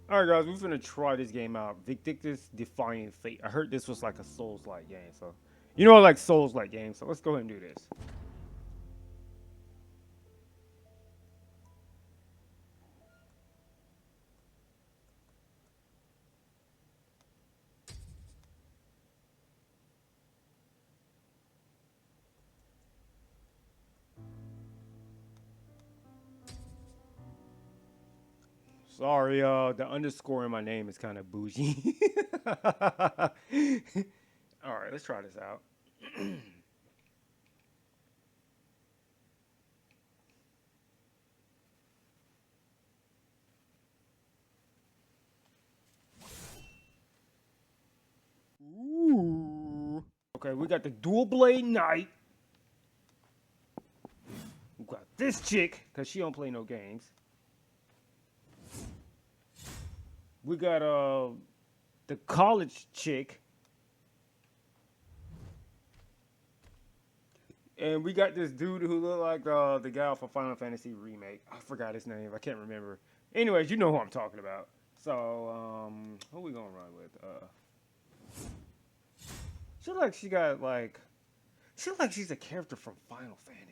Alright guys, we're gonna try this game out. Vindictus Defying Fate. I heard this was like a Souls-like game, so you know I like Souls-like games, so let's go ahead and do this. Sorry, the underscore in my name is kind of bougie. Alright, let's try this out. Ooh. Okay, we got the dual blade knight. We got this chick, cause she don't play no games. We got the college chick. And we got this dude who looked like the guy for Final Fantasy remake. I forgot his name. I can't remember. Anyways, you know who I'm talking about. So, who we gonna run with? She look like she got like, she look like she's a character from Final Fantasy.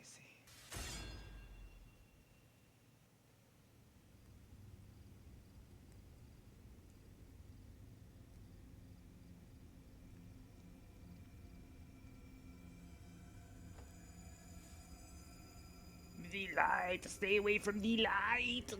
The light, stay away from the light.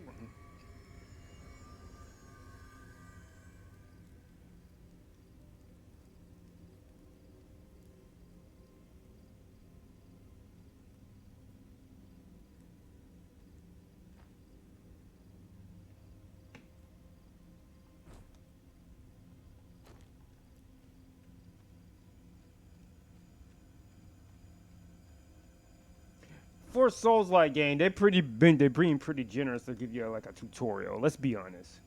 For a Souls-like game, they're being pretty generous to give you like a tutorial. Let's be honest.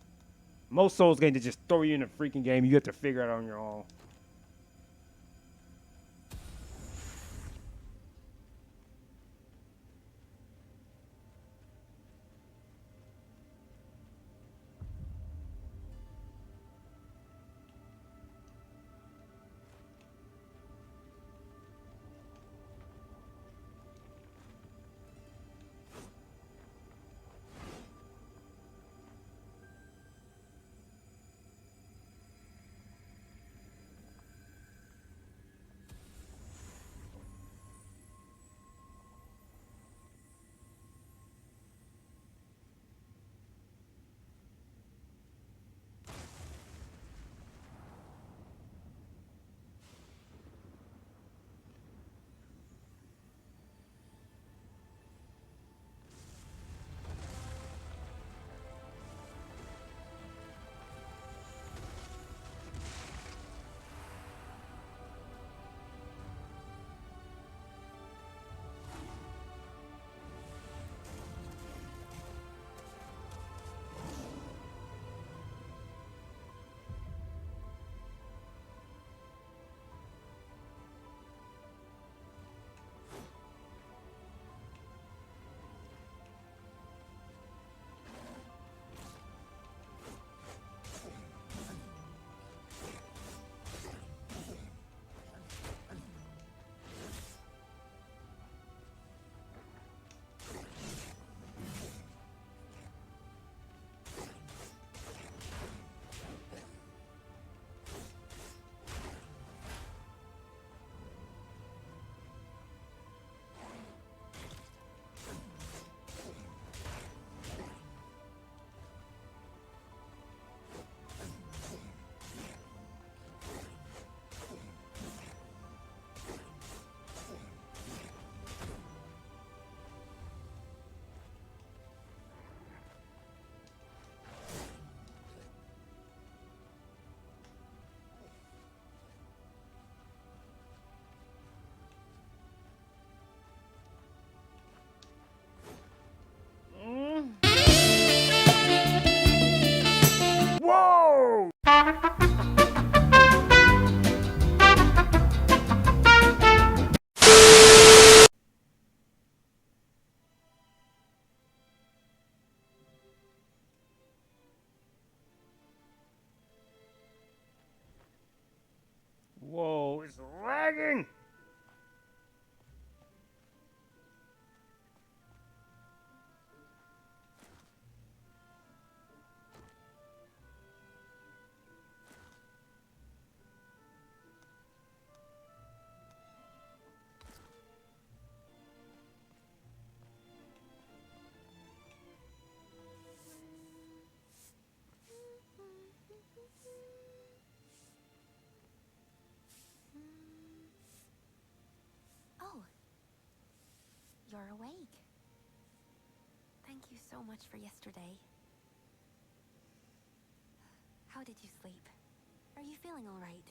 Most Souls games they just throw you in a freaking game. You have to figure it out on your own. you so much for yesterday. How did you sleep? Are you feeling all right?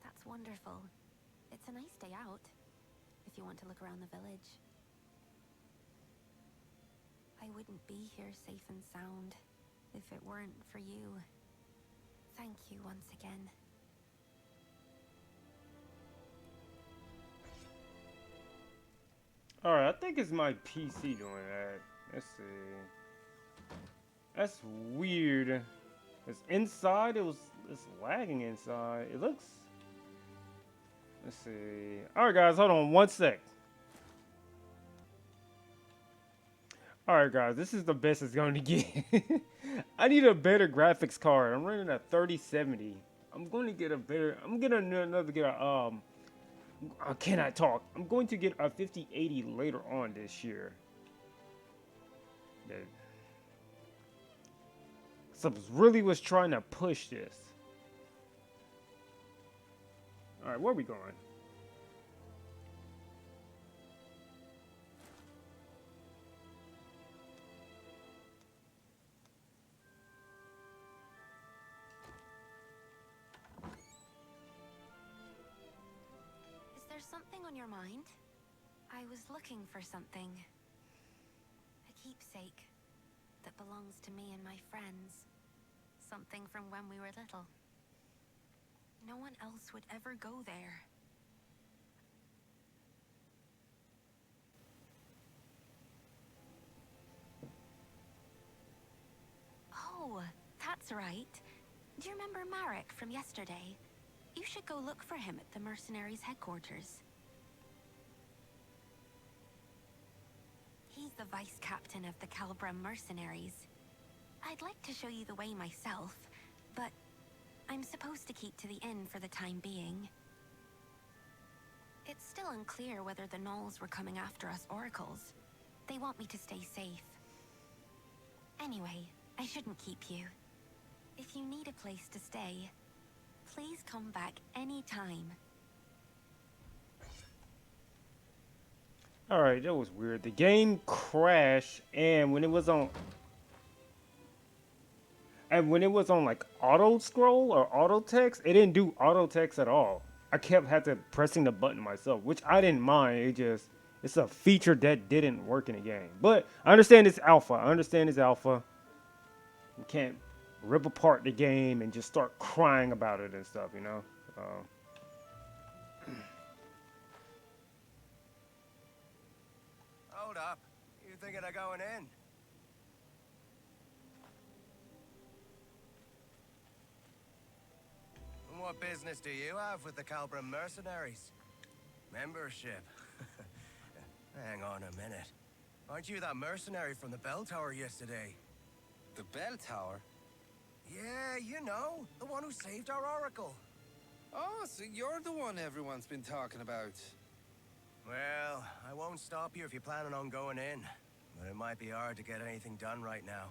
That's wonderful. It's a nice day out, if you want to look around the village. I wouldn't be here safe and sound if it weren't for you. Thank you once again. Alright, I think it's my PC doing that. Let's see. That's weird. It's inside, it's lagging inside. It looks. Let's see. Alright guys, hold on one sec. Alright guys, this is the best it's going to get. I need a better graphics card. I'm running a 3070. I'm going to get a better. I'm gonna get a I cannot talk. I'm going to get a 5080 later on this year. So really was trying to push this. Alright, where are we going? Is there something on your mind? I was looking for something. A keepsake that belongs to me and my friends. Something from when we were little. No one else would ever go there. Oh, that's right. Do you remember Marek from yesterday? You should go look for him at the mercenaries' headquarters. He's the vice captain of the Calbram mercenaries. I'd like to show you the way myself, but I'm supposed to keep to the inn for the time being. It's still unclear whether the gnolls were coming after us oracles. They want me to stay safe. Anyway, I shouldn't keep you. If you need a place to stay, please come back anytime. Alright, that was weird. The game crashed, and when it was on like auto scroll or auto text, it didn't do auto text at all. I kept had to pressing the button myself, which I didn't mind. It's a feature that didn't work in the game. But I understand it's alpha. You can't rip apart the game and just start crying about it and stuff, you know? Hold up. You thinking of going in? And what business do you have with the Calbram mercenaries? Membership. Hang on a minute. Aren't you that mercenary from the bell tower yesterday? The bell tower? Yeah, you know, the one who saved our oracle. Oh, so you're the one everyone's been talking about. Well, I won't stop you if you're planning on going in. But it might be hard to get anything done right now.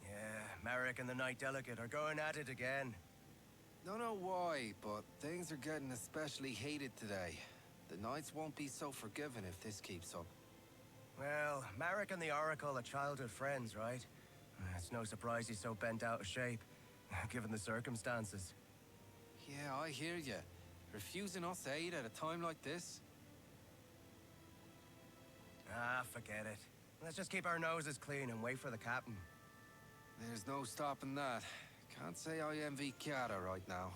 Yeah, Marek and the Knight Delegate are going at it again. Don't know why, but things are getting especially heated today. The Knights won't be so forgiving if this keeps up. Well, Marek and the Oracle are childhood friends, right? It's no surprise he's so bent out of shape, given the circumstances. Yeah, I hear you. Refusing us aid at a time like this? Ah, forget it. Let's just keep our noses clean and wait for the captain. There's no stopping that. Can't say I envy Chiara right now.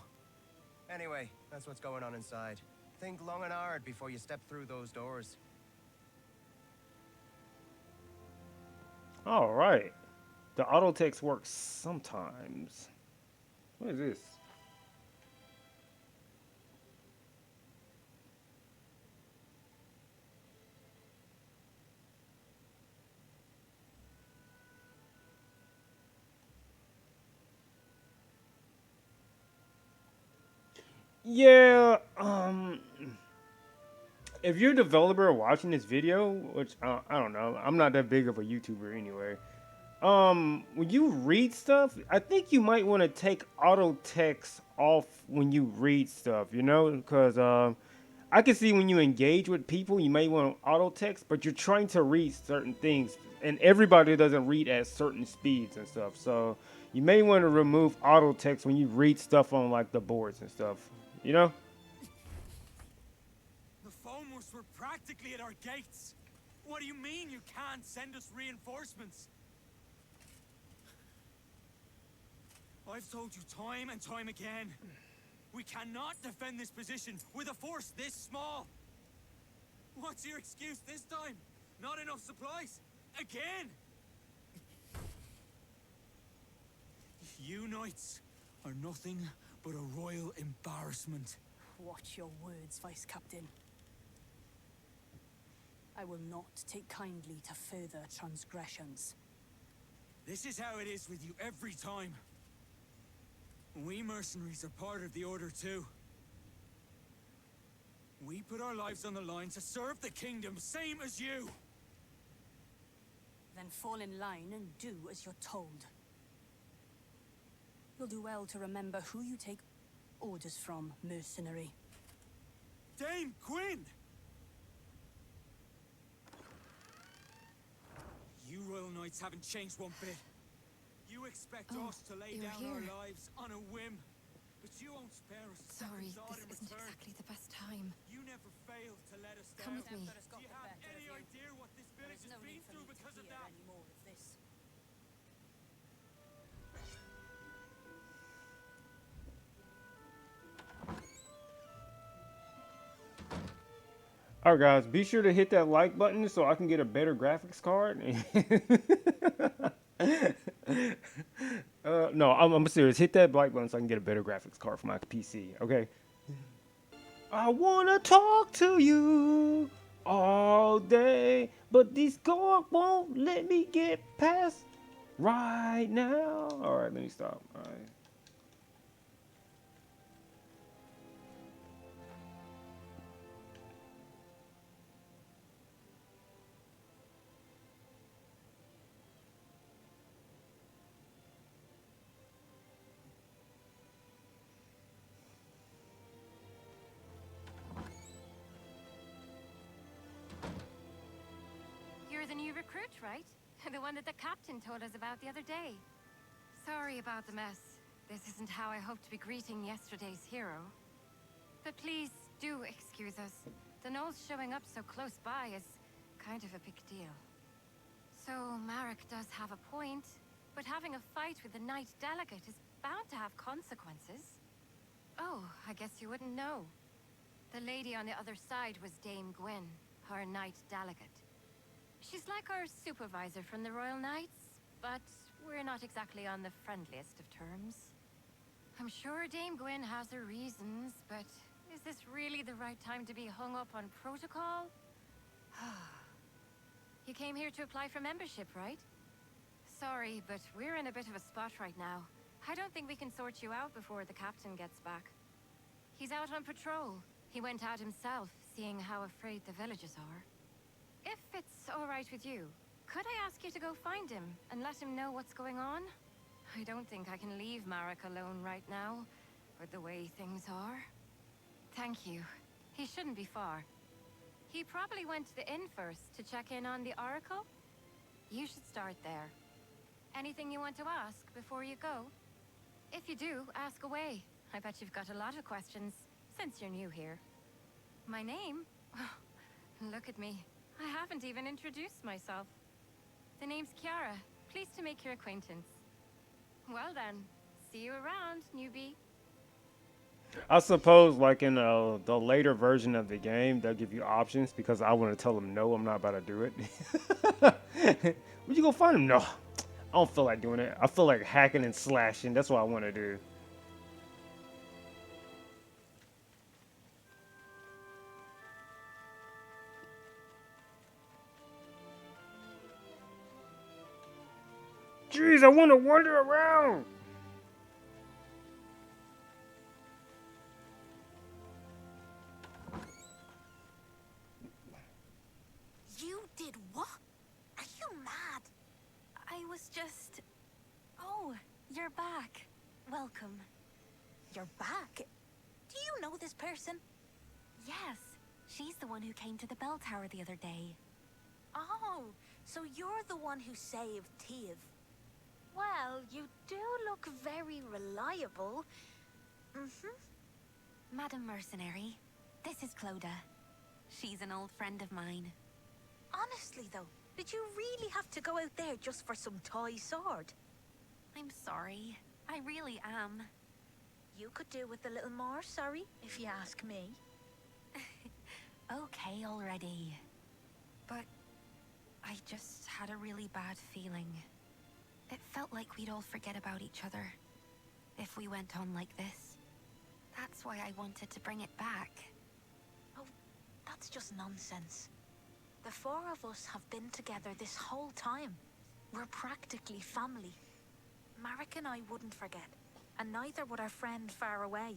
Anyway, that's what's going on inside. Think long and hard before you step through those doors. All right. The auto text works sometimes. What is this? Yeah, if you're a developer watching this video, which I don't know, I'm not that big of a YouTuber anyway. When you read stuff, I think you might want to take auto text off when you read stuff, you know, because I can see when you engage with people, you may want auto text, but you're trying to read certain things, and everybody doesn't read at certain speeds and stuff. So you may want to remove auto text when you read stuff on like the boards and stuff. You know? The foamers were practically at our gates. What do you mean you can't send us reinforcements? I've told you time and time again. We cannot defend this position with a force this small. What's your excuse this time? Not enough supplies? Again? You knights are nothing but a royal embarrassment. Watch your words, Vice Captain. I will not take kindly to further transgressions. This is how it is with you every time. We mercenaries are part of the Order too. We put our lives on the line to serve the kingdom, same as you. Then fall in line and do as you're told. You'll do well to remember who you take orders from, mercenary. Dame Gwyn! You Royal Knights haven't changed one bit. You expect us to lay down our lives on a whim, but you won't spare us a Sorry, second thought this in isn't return. exactly the best time. You never failed to let us Come down. with me. Do you have any idea what this village has been through because of that? Any more of this. All right, guys, be sure to hit that like button so I can get a better graphics card. No, I'm serious. Hit that like button so I can get a better graphics card for my PC. Okay. I wanna talk to you all day, but Discord won't let me get past right now. All right, let me stop. All right. You're the new recruit, right? The one that the captain told us about the other day. Sorry about the mess. This isn't how I hoped to be greeting yesterday's hero. But please do excuse us. The Knolls showing up so close by is kind of a big deal. So Marek does have a point, but having a fight with the Knight Delegate is bound to have consequences. Oh, I guess you wouldn't know. The lady on the other side was Dame Gwyn, our Knight Delegate. She's like our supervisor from the Royal Knights, but we're not exactly on the friendliest of terms. I'm sure Dame Gwyn has her reasons, but is this really the right time to be hung up on protocol? You came here to apply for membership, right? Sorry, but we're in a bit of a spot right now. I don't think we can sort you out before the captain gets back. He's out on patrol. He went out himself, seeing how afraid the villagers are. If it's all right with you, could I ask you to go find him and let him know what's going on? I don't think I can leave Marek alone right now, with the way things are. Thank you. He shouldn't be far. He probably went to the inn first to check in on the Oracle. You should start there. Anything you want to ask before you go? If you do, ask away. I bet you've got a lot of questions, since you're new here. My name? Look at me. I haven't even introduced myself. The name's Kiara. Pleased to make your acquaintance. Well then, see you around, newbie. I suppose, like in the later version of the game, they'll give you options because I want to tell them no, I'm not about to do it. Would you go find him? No, I don't feel like doing it. I feel like hacking and slashing. That's what I want to do. Jeez, I want to wander around. You did what? Are you mad? I was just... Oh, you're back. Welcome. You're back? Do you know this person? Yes, She's the one who came to the bell tower the other day. Oh, so you're the one who saved Tiv. Well, you do look very reliable. Madam Mercenary, this is Clodagh. She's an old friend of mine. Honestly, though, did you really have to go out there just for some toy sword? I'm sorry. I really am. You could do with a little more sorry, if you ask me. Okay already. But I just had a really bad feeling. It felt like we'd all forget about each other if we went on like this. That's why I wanted to bring it back. Oh, that's just nonsense. The four of us have been together this whole time. We're practically family. Marek and I wouldn't forget, and neither would our friend far away.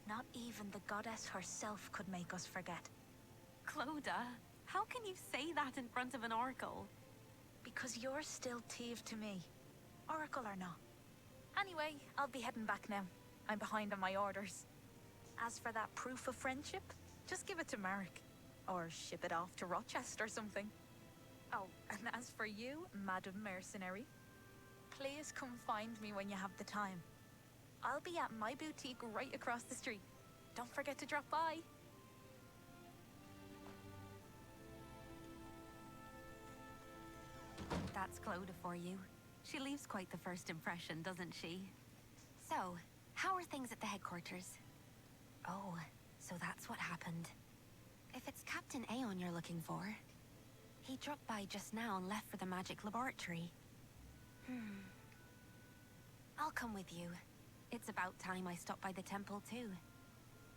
Not even the goddess herself could make us forget. Clodagh, how can you say that in front of an oracle? Because you're still Tiv to me, oracle or not. Anyway, I'll be heading back now. I'm behind on my orders. As for that proof of friendship, just give it to Marek. Or ship it off to Rochester or something. Oh, and as for you, Madam Mercenary, please come find me when you have the time. I'll be at my boutique right across the street. Don't forget to drop by. That's Clodagh for you. She leaves quite the first impression, doesn't she? So, how are things at the headquarters? Oh, so that's what happened. If it's Captain Aeon you're looking for, he dropped by just now and left for the magic laboratory. I'll come with you. It's about time I stopped by the temple too.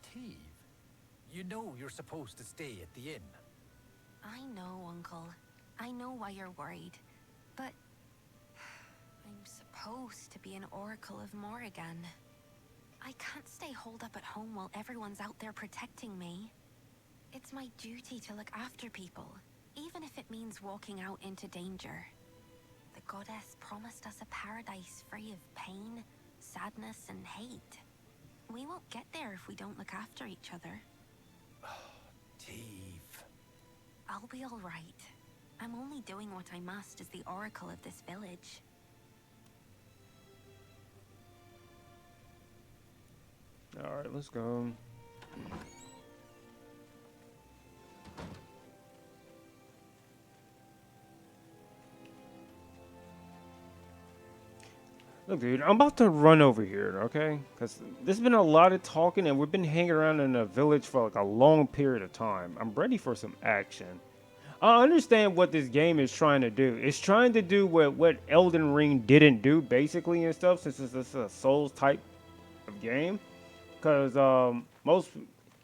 Tiv, you know you're supposed to stay at the inn. I know, Uncle. I know why you're worried. But I'm supposed to be an Oracle of Morrigan. I can't stay holed up at home while everyone's out there protecting me. It's my duty to look after people, even if it means walking out into danger. The goddess promised us a paradise free of pain, sadness, and hate. We won't get there if we don't look after each other. Tiv. I'll be all right. I'm only doing what I must as the oracle of this village. All right, let's go. Look, dude, I'm about to run over here, okay? Because there's been a lot of talking, and we've been hanging around in the village for like a long period of time. I'm ready for some action. I understand what this game is trying to do. It's trying to do what Elden Ring didn't do, basically, and stuff, since it's a Souls type of game. Because most,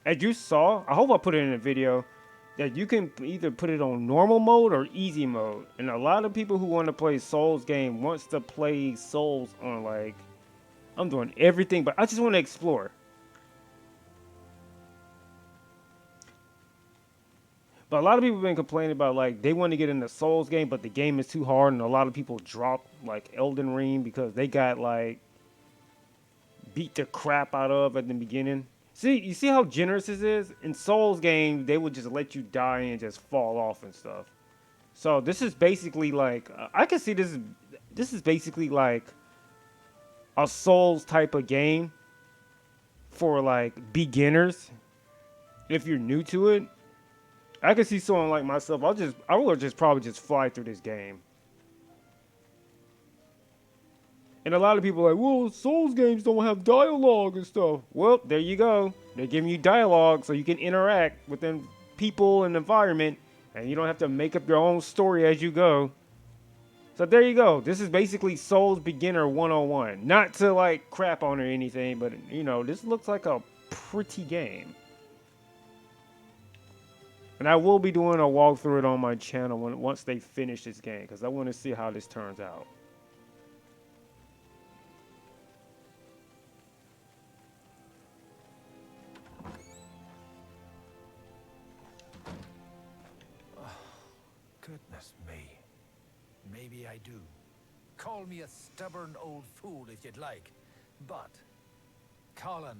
as you saw, I hope I put it in a video, that you can either put it on normal mode or easy mode. And a lot of people who want to play Souls game wants to play Souls on like, I'm doing everything, but I just want to explore. But a lot of people have been complaining about like they want to get into Souls game, but the game is too hard, and a lot of people drop like Elden Ring because they got like beat the crap out of at the beginning. See, you see how generous this is? In Souls game, they would just let you die and just fall off and stuff. So this is basically like I can see this is basically like a Souls type of game for like beginners. If you're new to it, I can see someone like myself. I will just probably just fly through this game. And a lot of people are like, well, Souls games don't have dialogue and stuff. Well, there you go. They're giving you dialogue so you can interact with them people and environment, and you don't have to make up your own story as you go. So there you go. This is basically Souls Beginner 101. Not to like crap on or anything, but you know, this looks like a pretty game. And I will be doing a walkthrough it on my channel once they finish this game, because I want to see how this turns out. Goodness me. Maybe I do. Call me a stubborn old fool if you'd like. But Colin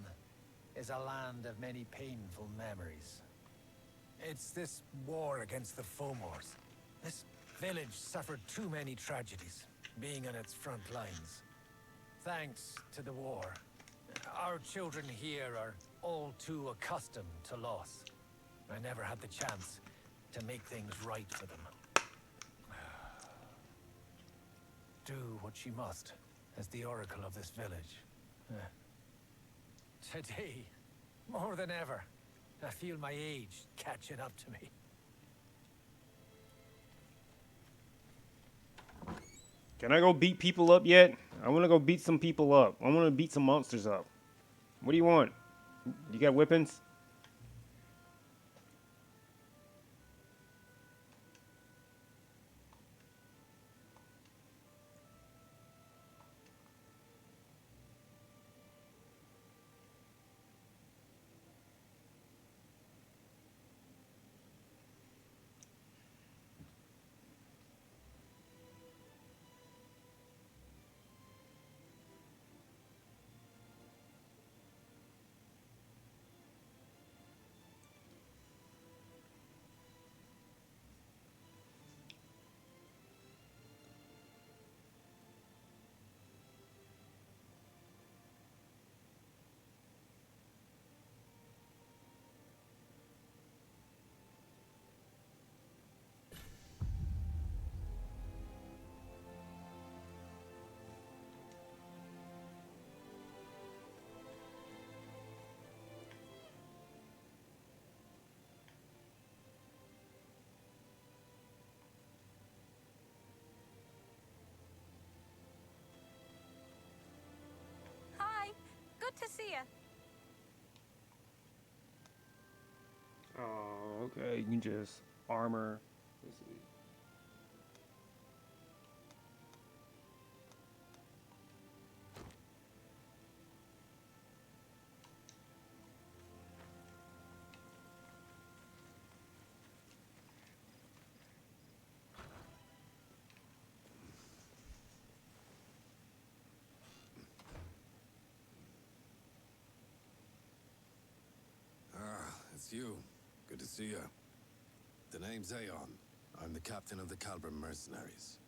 is a land of many painful memories. It's this war against the Fomors. This village suffered too many tragedies, being on its front lines. Thanks to the war, our children here are all too accustomed to loss. I never had the chance to make things right for them. Do what she must as the oracle of this village. Today, more than ever, I feel my age catching up to me. Can I go beat people up yet? I want to go beat some people up. I want to beat some monsters up. What do you want? You got weapons? Hi, good to see you. Oh, okay. You can just armor. Let's see. It's you. Good to see you. The name's Aeon. I'm the captain of the Calbrim mercenaries.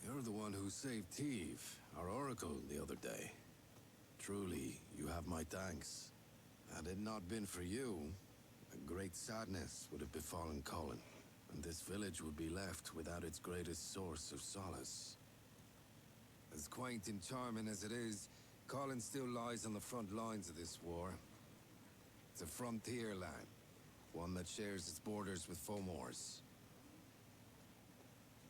You're the one who saved Teve, our oracle, the other day. Truly, you have my thanks. Had it not been for you, a great sadness would have befallen Colin, and this village would be left without its greatest source of solace. As quaint and charming as it is, Colin still lies on the front lines of this war. It's a frontier land, one that shares its borders with Fomors.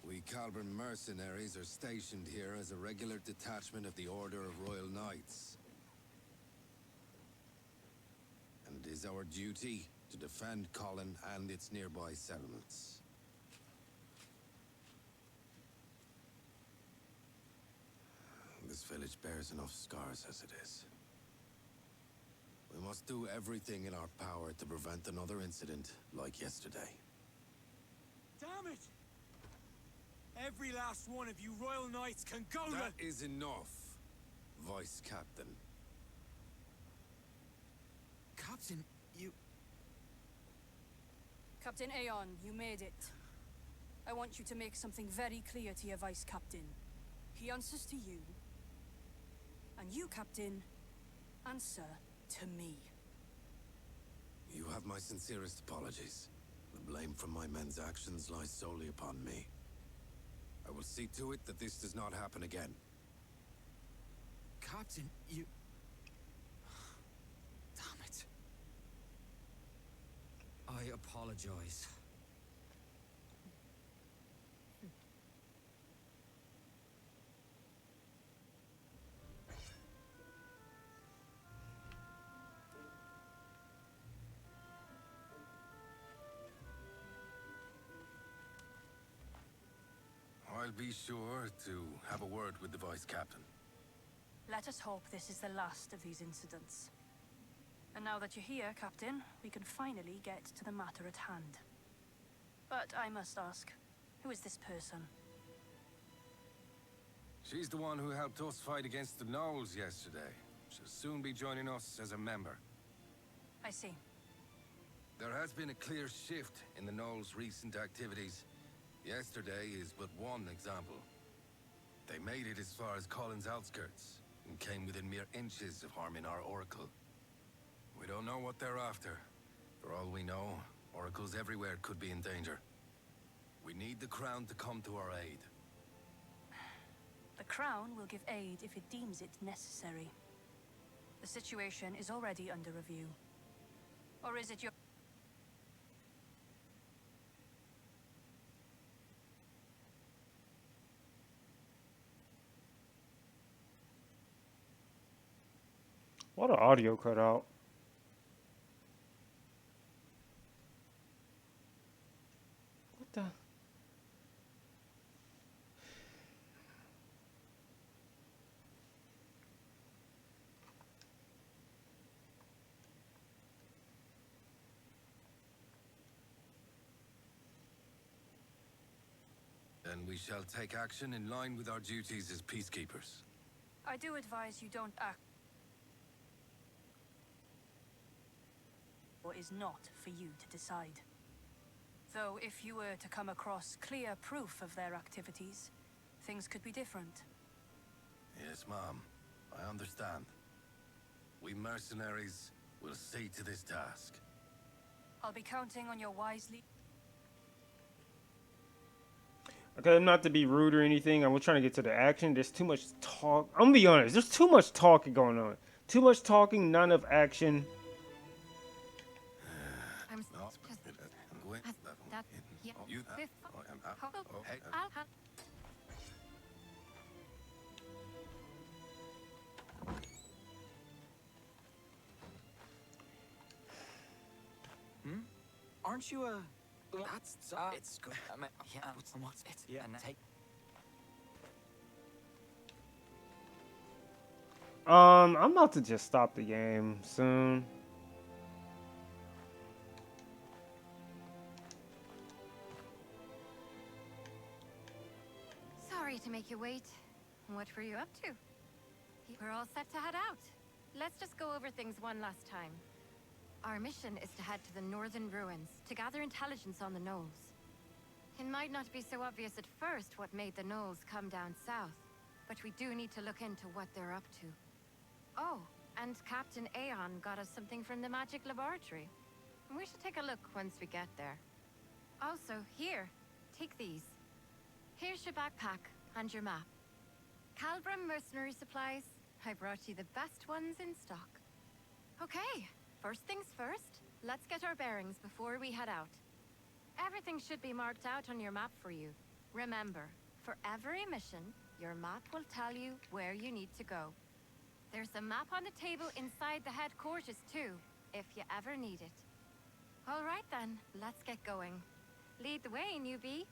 We Calbrim mercenaries are stationed here as a regular detachment of the Order of Royal Knights. And it is our duty to defend Colin and its nearby settlements. This village bears enough scars as it is. We must do everything in our power to prevent another incident like yesterday. Damn it! Every last one of you Royal Knights can go to... That is enough, Vice Captain. Captain, you... Captain Aeon, you made it. I want you to make something very clear to your Vice Captain. He answers to you. And you, Captain, answer to me. You have my sincerest apologies. The blame for my men's actions lies solely upon me. I will see to it that this does not happen again. Captain, you... Damn it. I apologize. I'll be sure to have a word with the Vice Captain. Let us hope this is the last of these incidents. And now that you're here, Captain, we can finally get to the matter at hand. But I must ask, who is this person? She's the one who helped us fight against the Gnolls yesterday. She'll soon be joining us as a member. I see. There has been a clear shift in the Gnolls' recent activities. Yesterday is but one example. They made it as far as Colin's outskirts, and came within mere inches of harming our Oracle. We don't know what they're after. For all we know, Oracles everywhere could be in danger. We need the Crown to come to our aid. The Crown will give aid if it deems it necessary. The situation is already under review. Or is it your... What an audio cut out. What the? Then we shall take action in line with our duties as peacekeepers. I do advise you don't act... or is not for you to decide. Though if you were to come across clear proof of their activities, things could be different. Yes, Mom. I understand. We mercenaries will see to this task. I'll be counting on your wisely... Okay, not to be rude or anything. I'm trying to get to the action. There's too much talk. I'm gonna be honest. There's too much talking going on. Too much talking, not enough action. I'm No, just that yeah. You, Fifth- hey, I'll have Aren't you a... That's... it's good. Yeah, what's it? Yeah, and take... I'm about to just stop the game soon. Sorry to make you wait. What were you up to? We're all set to head out. Let's just go over things one last time. Our mission is to head to the northern ruins to gather intelligence on the Gnolls. It might not be so obvious at first what made the Gnolls come down south, but we do need to look into what they're up to. Oh, and Captain Aeon got us something from the magic laboratory. We should take a look once we get there. Also, here, take these. Here's your backpack and your map. Calbram mercenary supplies. I brought you the best ones in stock. Okay, first things first, let's get our bearings before we head out. Everything should be marked out on your map for you. Remember, for every mission, your map will tell you where you need to go. There's a map on the table inside the headquarters too, if you ever need it. All right then, let's get going. Lead the way, newbie.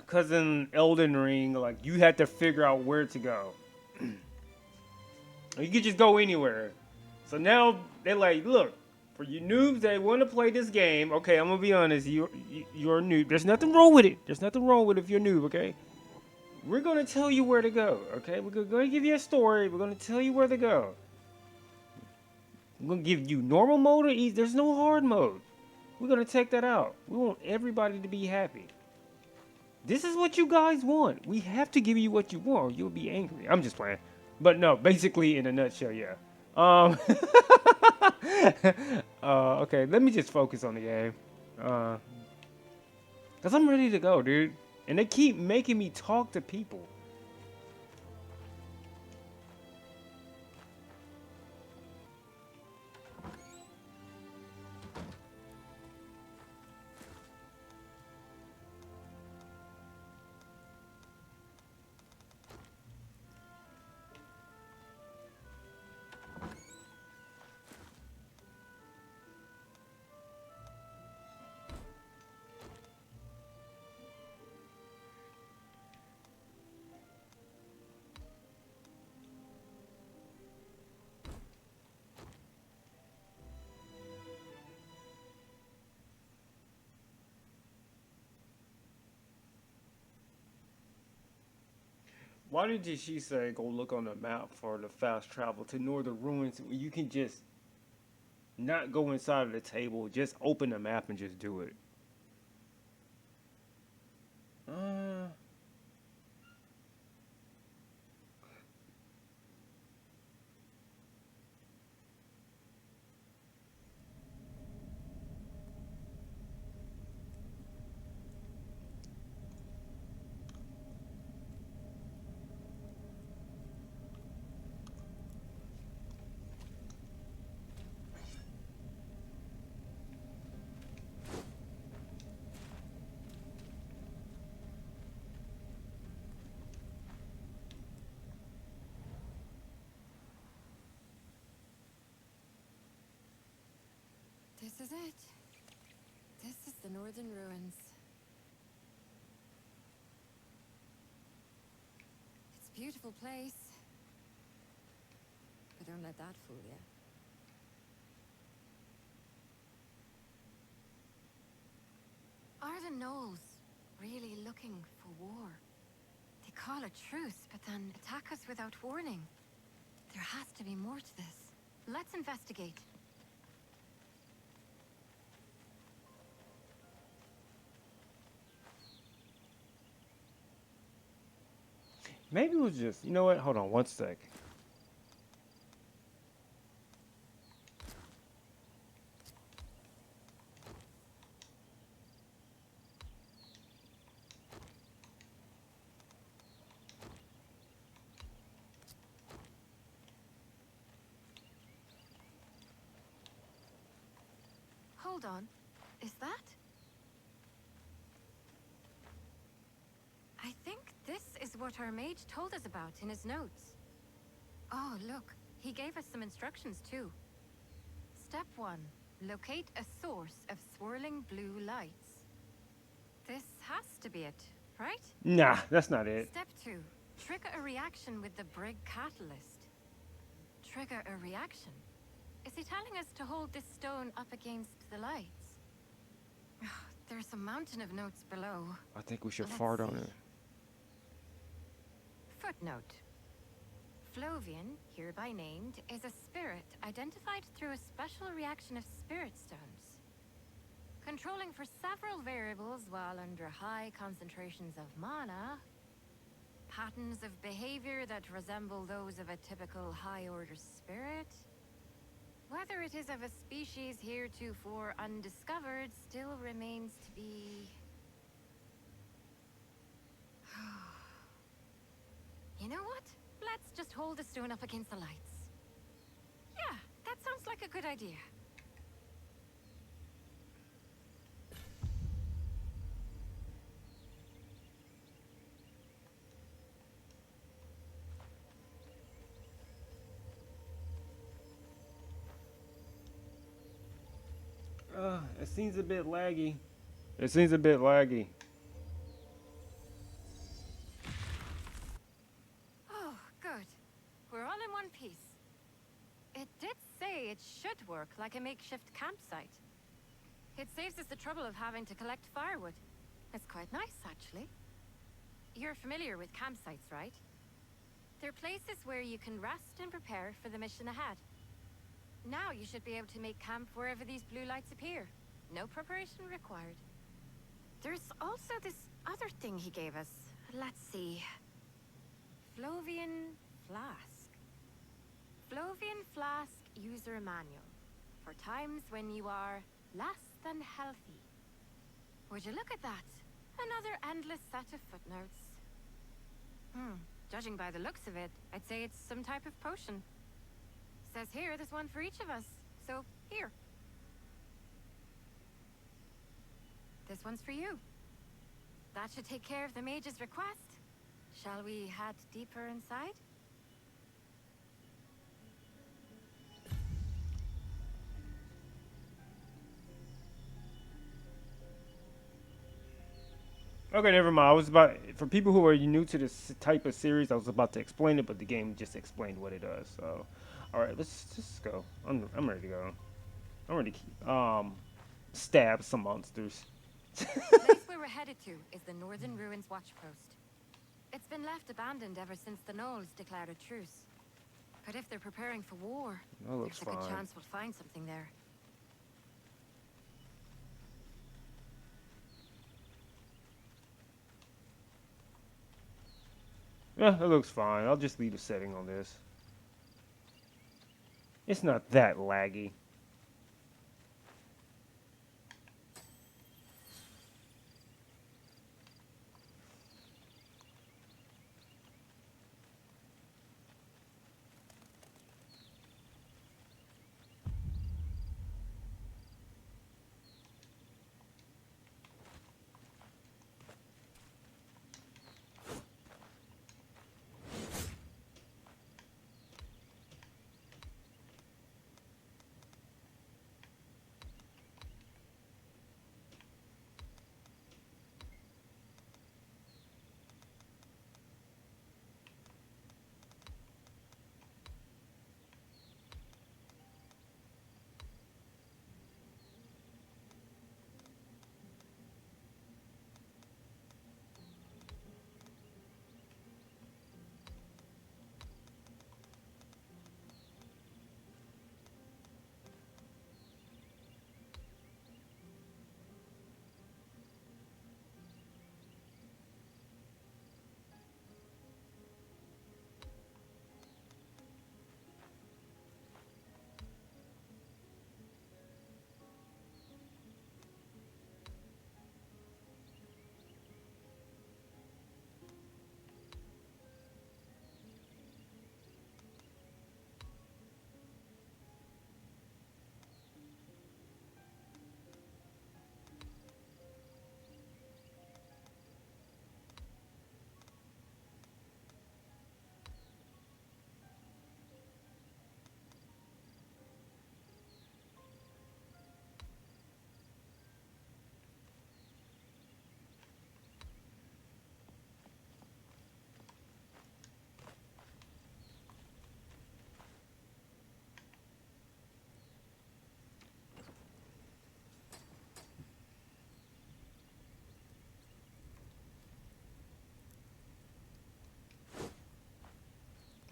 Cause in Elden Ring, like, you had to figure out where to go. You could just go anywhere. So now they're like, look, for you noobs that want to play this game, okay, I'm gonna be honest, you're a noob. There's nothing wrong with it. There's nothing wrong with it if you're a noob, okay? We're gonna tell you where to go, okay? We're gonna give you a story. We're gonna tell you where to go. I'm gonna give you normal mode or easy. There's no hard mode. We're gonna take that out. We want everybody to be happy. This is what you guys want. We have to give you what you want or you'll be angry. I'm just playing. But no, basically in a nutshell, yeah. Okay, let me just focus on the game. Cause I'm ready to go, dude. And they keep making me talk to people. Why did she say go look on the map for the fast travel to Northern Ruins? You can just not go inside of the table, just open the map and just do it. This is it. This is the Northern Ruins. It's a beautiful place. But don't let that fool you. Are the Knolls really looking for war? They call a truce, but then attack us without warning. There has to be more to this. Let's investigate. Maybe it was just, you know what? Hold on one sec. Hold on. Is that? I think this is what our mage told us about in his notes. Oh, look. He gave us some instructions, too. Step 1. Locate a source of swirling blue lights. This has to be it, right? Nah, that's not it. Step 2. Trigger a reaction with the Brig catalyst. Trigger a reaction? Is he telling us to hold this stone up against the lights? There's a mountain of notes below. I think we should Let's fart on see. it. Footnote. Flovian, hereby named, is a spirit identified through a special reaction of spirit stones. Controlling for several variables while under high concentrations of mana. Patterns of behavior that resemble those of a typical high-order spirit. Whether it is of a species heretofore undiscovered still remains to be... You know what? Let's just hold the stone up against the lights. Yeah, that sounds like a good idea. It seems a bit laggy. It seems a bit laggy. Oh, good. We're all in one piece. It did say it should work like a makeshift campsite. It saves us the trouble of having to collect firewood. It's quite nice, actually. You're familiar with campsites, right? They're places where you can rest and prepare for the mission ahead. Now you should be able to make camp wherever these blue lights appear. No preparation required. There's also this other thing he gave us. Let's see. Flovian Flask. Flovian Flask User Manual. For times when you are less than healthy. Would you look at that? Another endless set of footnotes. Judging by the looks of it, I'd say it's some type of potion. Says here there's one for each of us. So, here. This one's for you. That should take care of the mage's request. Shall we head deeper inside? Okay, never mind. I was about, for people who are new to this type of series, I was about to explain it, but the game just explained what it does. So, all right, let's just go. I'm ready to go. I'm ready to stab some monsters. The place where we're headed to is the Northern Ruins Watch Post. It's been left abandoned ever since the Knolls declared a truce. But if they're preparing for war, That looks there's a good fine. chance we'll find something there. Yeah, it looks fine. I'll just leave a setting on this. It's not that laggy.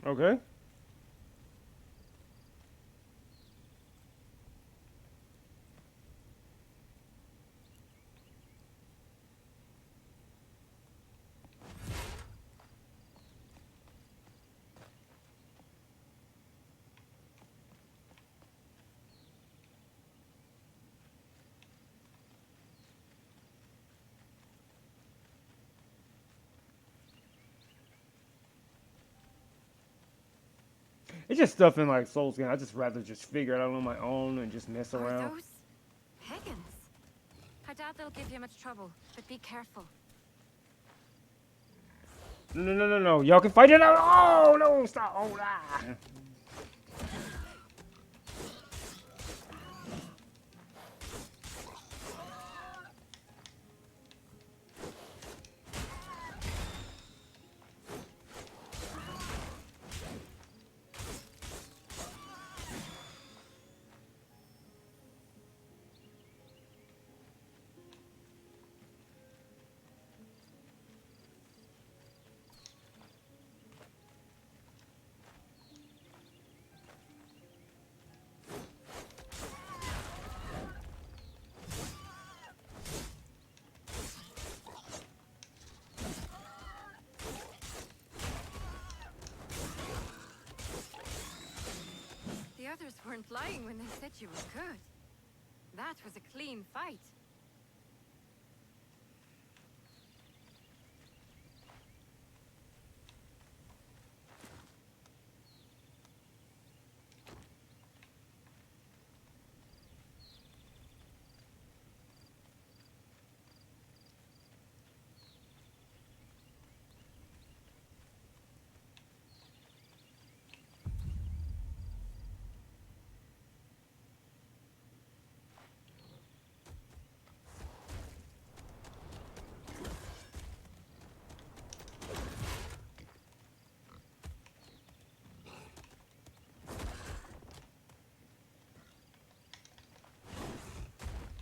Okay. It's just stuff in like Souls game. I just rather just figure it out on my own and just mess Are around. those Higgins? I doubt they'll give you much trouble, but be careful. No. Y'all can fight it out. Oh, no, stop. Oh, ah. The others weren't lying when they said you were good. That was a clean fight.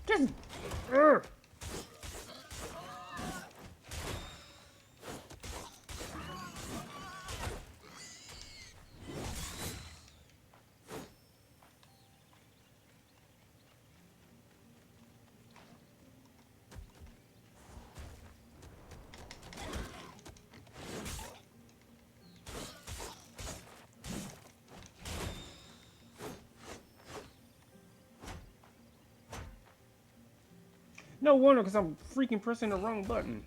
Just. Urgh. No wonder, because I'm freaking pressing the wrong button.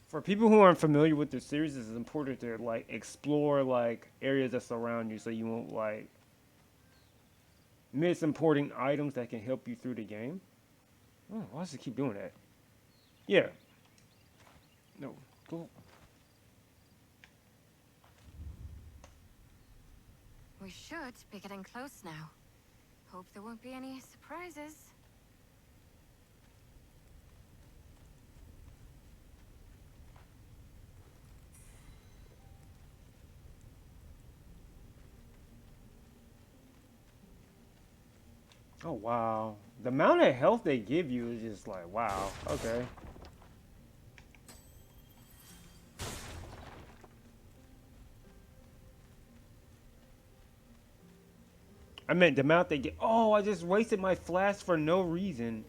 For people who aren't familiar with the series, it's important to like explore like areas that surround you, so you won't like miss important items that can help you through the game. Oh, why does it keep doing that? Yeah. No. Go. We should be getting close now. Hope there won't be any surprises. Oh wow. The amount of health they give you is just like wow. Okay. I meant the amount they get. Oh, I just wasted my flash for no reason.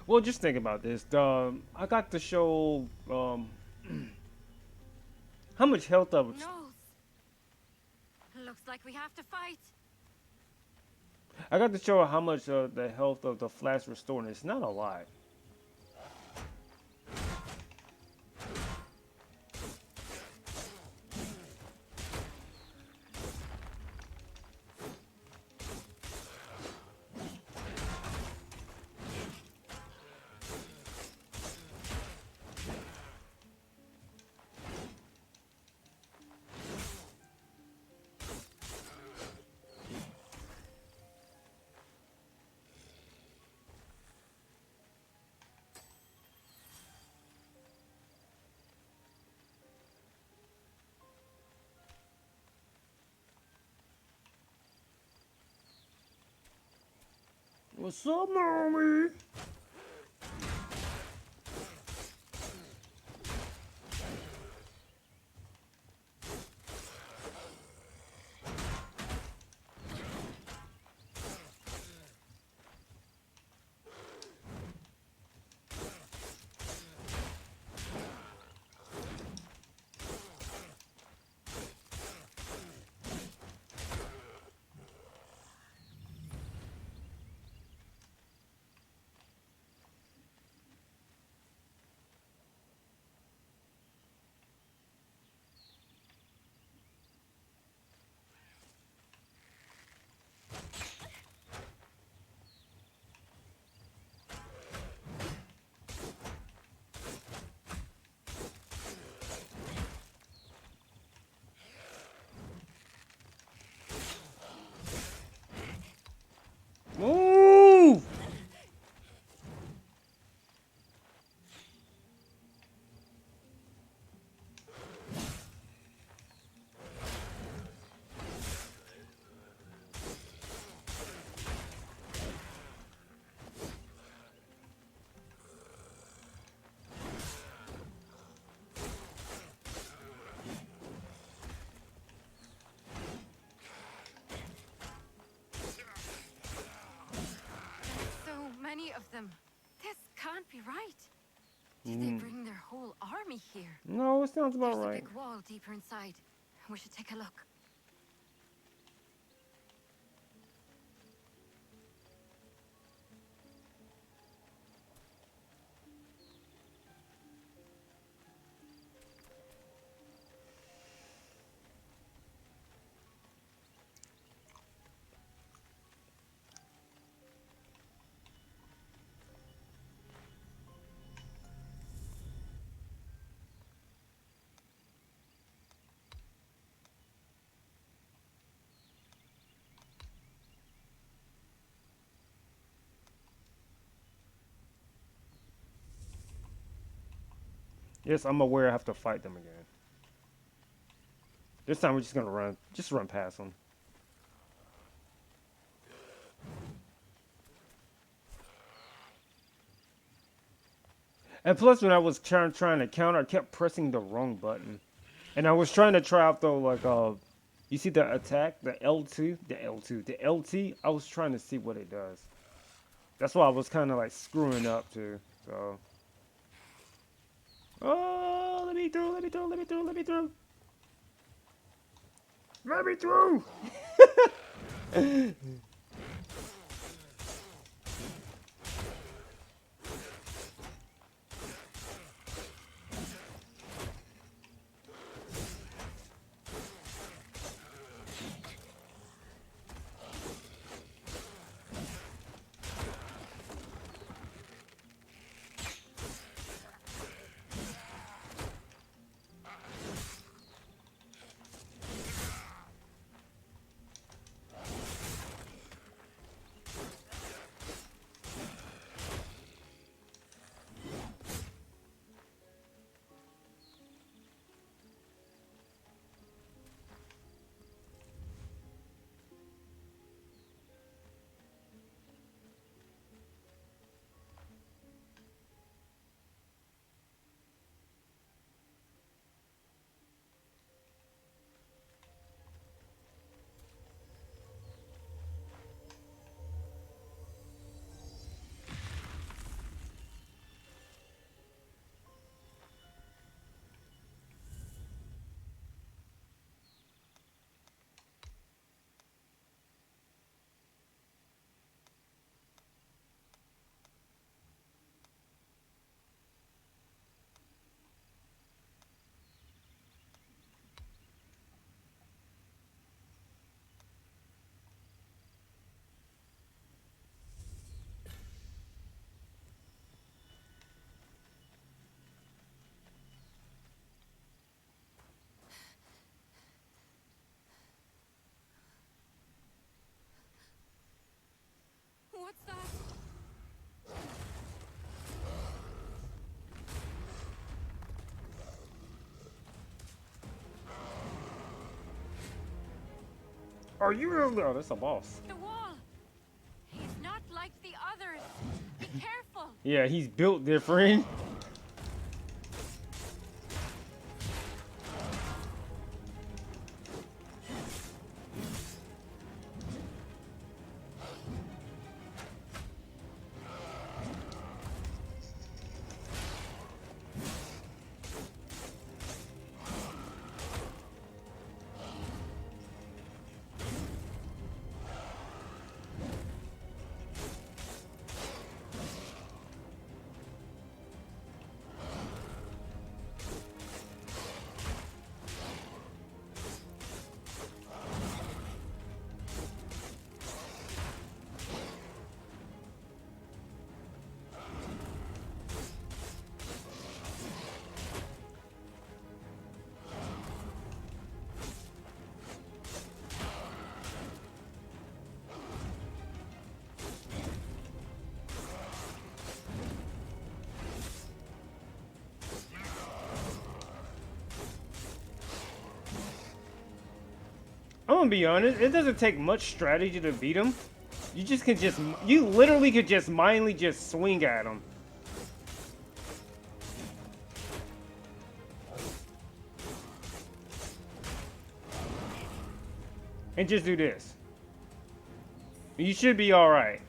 Well, just think about this. I got to show how much health of Nose. Looks like we have to fight. I got to show how much the health of the flash restored. It's not a lot. What's up, mommy? 3 of them. This can't be right. Did they bring their whole army here? No, it sounds about There's right. a big wall deeper inside. We should take a look. Yes, I'm aware I have to fight them again. This time we're just gonna run past them. And plus, when I was trying to counter, I kept pressing the wrong button. And I was trying to try out though, like you see the attack, the L2, the LT. I was trying to see what it does. That's why I was kind of like screwing up too. So, oh, let me through, let me through, let me through, let me through, let me through. What's that? Are you really? Oh, that's a boss. The wall. He's not like the others. Be careful. Yeah, he's built different. I'm gonna be honest, it doesn't take much strategy to beat him. You literally could just mindly just swing at him. And just do this. You should be alright.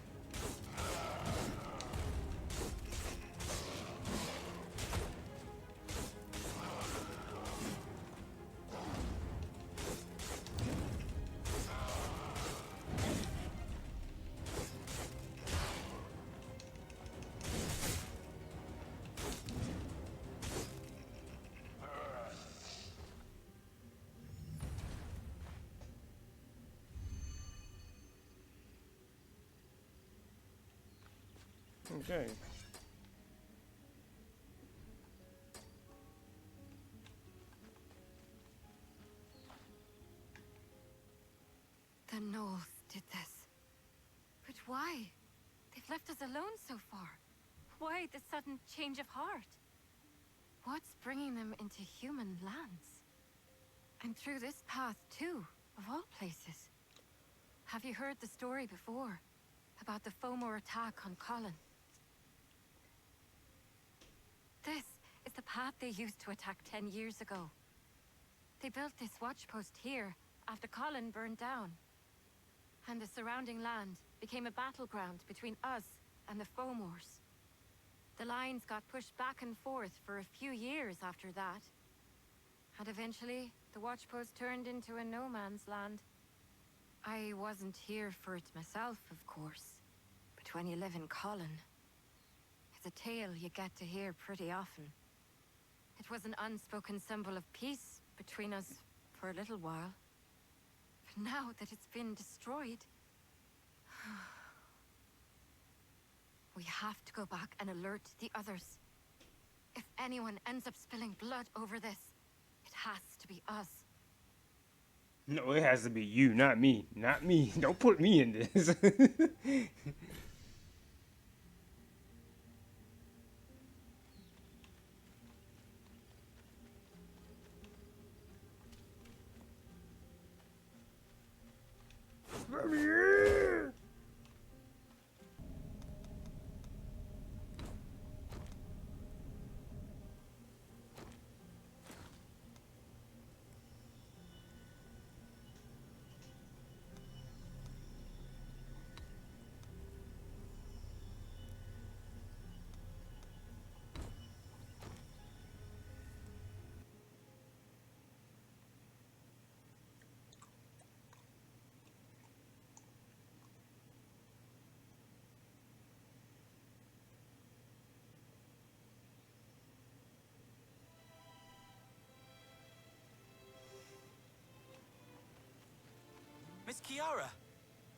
Okay. The Knolls did this. But why? They've left us alone so far. Why the sudden change of heart? What's bringing them into human lands? And through this path, too, of all places. Have you heard the story before? About the Fomor attack on Colin? This is the path they used to attack 10 years ago. They built this watchpost here after Colin burned down. And the surrounding land became a battleground between us and the Fomors. The lines got pushed back and forth for a few years after that. And eventually, the watchpost turned into a no-man's land. I wasn't here for it myself, of course. But when you live in Colin, it's a tale you get to hear pretty often. It was an unspoken symbol of peace between us for a little while. But now that it's been destroyed, we have to go back and alert the others. If anyone ends up spilling blood over this, it has to be us. No, it has to be you, not me. Not me. Don't put me in this. Miss Kiara,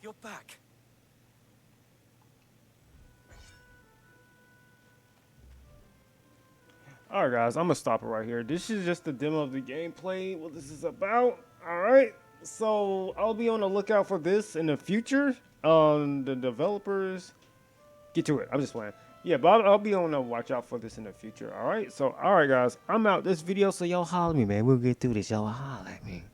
you're back. Alright guys, I'm gonna stop it right here. This is just the demo of the gameplay, what this is about. Alright, so I'll be on the lookout for this in the future. The developers, get to it, I'm just playing. Yeah, but I'll be on the watch out for this in the future. Alright, so alright guys, I'm out this video, so y'all holler at me, man. We'll get through this, y'all holler at me.